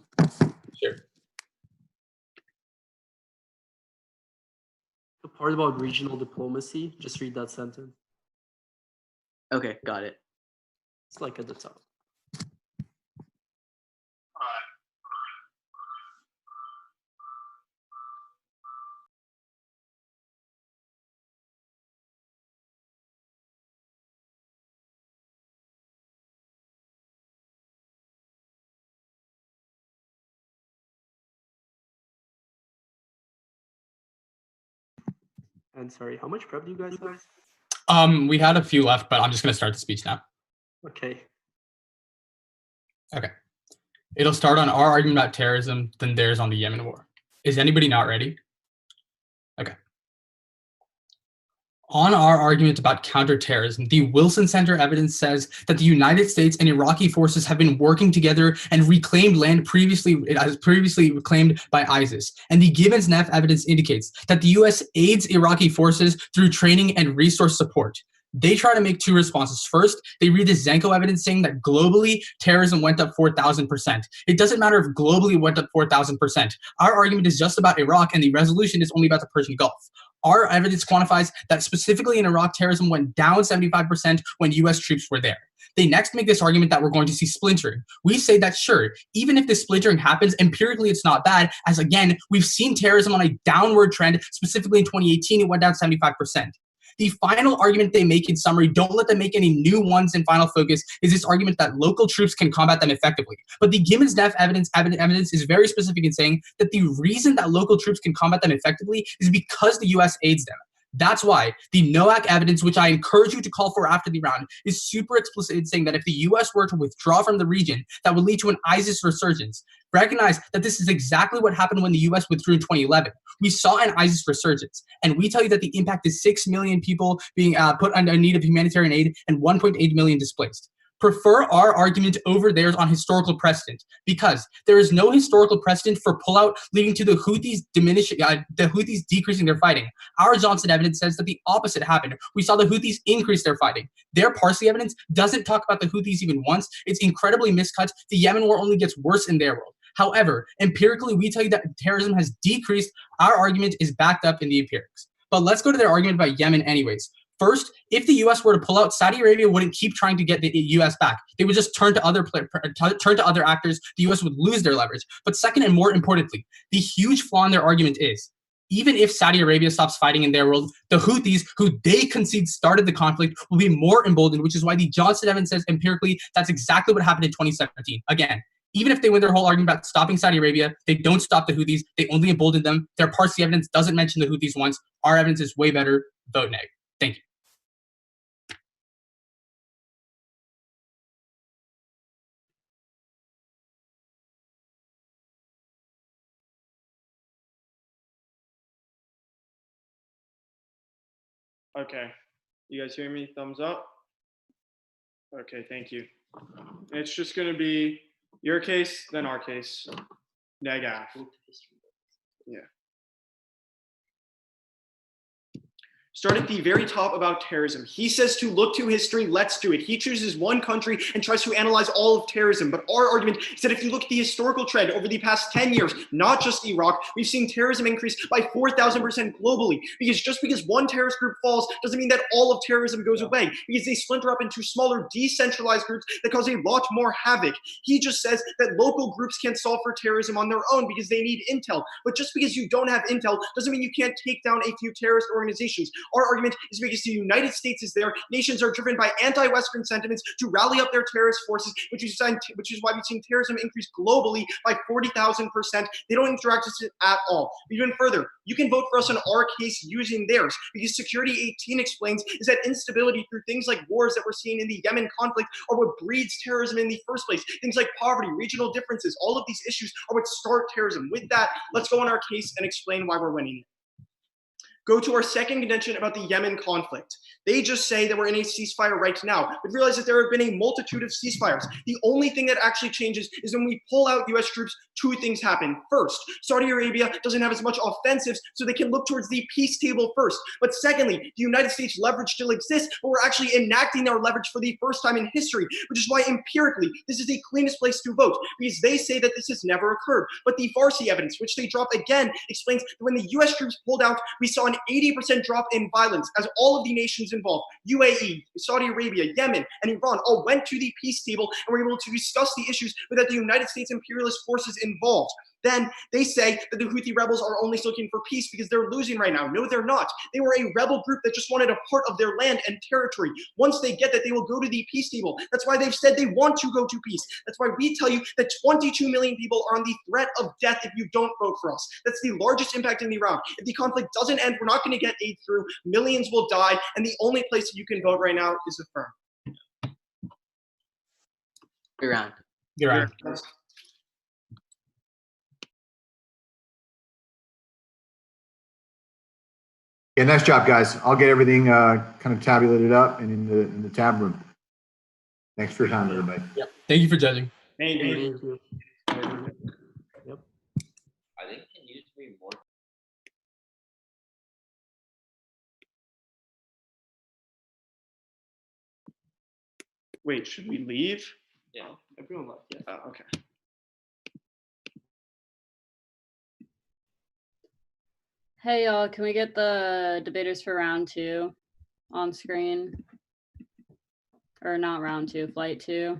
Sure. The part about regional diplomacy. Just read that sentence. Okay, got it. It's like at the top. And sorry, how much prep do you guys have? We had a few left, but I'm just gonna start the speech now. Okay. Okay. It'll start on our argument about terrorism, then theirs on the Yemen war. Is anybody not ready? Okay. On our argument about counterterrorism, the Wilson Center evidence says that the United States and Iraqi forces have been working together and reclaimed land previously reclaimed by ISIS. And the Gibbons-Neff evidence indicates that the U.S. aids Iraqi forces through training and resource support. They try to make two responses. First, they read the Zenko evidence saying that globally, terrorism went up 4,000%. It doesn't matter if globally it went up 4,000%. Our argument is just about Iraq, and the resolution is only about the Persian Gulf. Our evidence quantifies that specifically in Iraq, terrorism went down 75% when U.S. troops were there. They next make this argument that we're going to see splintering. We say that sure, even if this splintering happens, empirically it's not bad, as again, we've seen terrorism on a downward trend. Specifically in 2018, it went down 75%. The final argument they make in summary, don't let them make any new ones in final focus, is this argument that local troops can combat them effectively. But the Gibbons-Neff evidence is very specific in saying that the reason that local troops can combat them effectively is because the U.S. aids them. That's why the NOAC evidence, which I encourage you to call for after the round, is super explicit in saying that if the U.S. were to withdraw from the region, that would lead to an ISIS resurgence. Recognize that this is exactly what happened when the U.S. withdrew in 2011. We saw an ISIS resurgence, and we tell you that the impact is 6 million people being put under need of humanitarian aid and 1.8 million displaced. Prefer our argument over theirs on historical precedent, because there is no historical precedent for pullout leading to the Houthis decreasing their fighting. Our Johnson evidence says that the opposite happened. We saw the Houthis increase their fighting. Their Parsi evidence doesn't talk about the Houthis even once. It's incredibly miscut. The Yemen war only gets worse in their world. However, empirically, we tell you that terrorism has decreased. Our argument is backed up in the empirics. But let's go to their argument about Yemen anyways. First, if the U.S. were to pull out, Saudi Arabia wouldn't keep trying to get the U.S. back. They would just turn to other actors. The U.S. would lose their leverage. But second, and more importantly, the huge flaw in their argument is, even if Saudi Arabia stops fighting in their world, the Houthis, who they concede started the conflict, will be more emboldened, which is why the Johnson evidence says empirically that's exactly what happened in 2017. Again, even if they win their whole argument about stopping Saudi Arabia, they don't stop the Houthis. They only embolden them. Their Parsi evidence doesn't mention the Houthis once. Our evidence is way better. Vote neg. Thank you. Okay. You guys hear me? Thumbs up? Okay, thank you. It's just going to be your case, then our case. Neg af. Yeah. Start at the very top about terrorism. He says to look to history, let's do it. He chooses one country and tries to analyze all of terrorism. But our argument is that if you look at the historical trend over the past 10 years, not just Iraq, we've seen terrorism increase by 4,000% globally. Because just because one terrorist group falls doesn't mean that all of terrorism goes away. Because they splinter up into smaller, decentralized groups that cause a lot more havoc. He just says that local groups can't solve for terrorism on their own because they need intel. But just because you don't have intel doesn't mean you can't take down a few terrorist organizations. Our argument is because the United States is there. Nations are driven by anti-Western sentiments to rally up their terrorist forces, which is why we've seen terrorism increase globally by 40,000%. They don't interact with it at all. Even further, you can vote for us on our case using theirs, because Security 18 explains is that instability through things like wars that we're seeing in the Yemen conflict are what breeds terrorism in the first place. Things like poverty, regional differences, all of these issues are what start terrorism. With that, let's go on our case and explain why we're winning it. Go to our second contention about the Yemen conflict. They just say that we're in a ceasefire right now, but realize that there have been a multitude of ceasefires. The only thing that actually changes is when we pull out US troops, two things happen. First, Saudi Arabia doesn't have as much offensives, so they can look towards the peace table first. But secondly, the United States leverage still exists, but we're actually enacting our leverage for the first time in history, which is why empirically, this is the cleanest place to vote, because they say that this has never occurred. But the Farsi evidence, which they drop again, explains that when the US troops pulled out, we saw an 80% drop in violence as all of the nations involved, UAE, Saudi Arabia, Yemen, and Iran, all went to the peace table and were able to discuss the issues without the United States imperialist forces involved. Then they say that the Houthi rebels are only looking for peace because they're losing right now. No, they're not. They were a rebel group that just wanted a part of their land and territory. Once they get that, they will go to the peace table. That's why they've said they want to go to peace. That's why we tell you that 22 million people are on the threat of death if you don't vote for us. That's the largest impact in Iran. If the conflict doesn't end, we're not going to get aid through. Millions will die. And the only place that you can vote right now is affirm. Iran. Iran. Yeah, nice job, guys. I'll get everything kind of tabulated up and in the tab room. Thanks for your time, everybody. Yep. Thank you for judging. Thank you. Thank you. Yep. I think can you just be more. Wait, should we leave? Yeah. Everyone left. Yeah. Oh, okay. Hey y'all, can we get the debaters for round 2 on screen? Or not round 2, flight 2?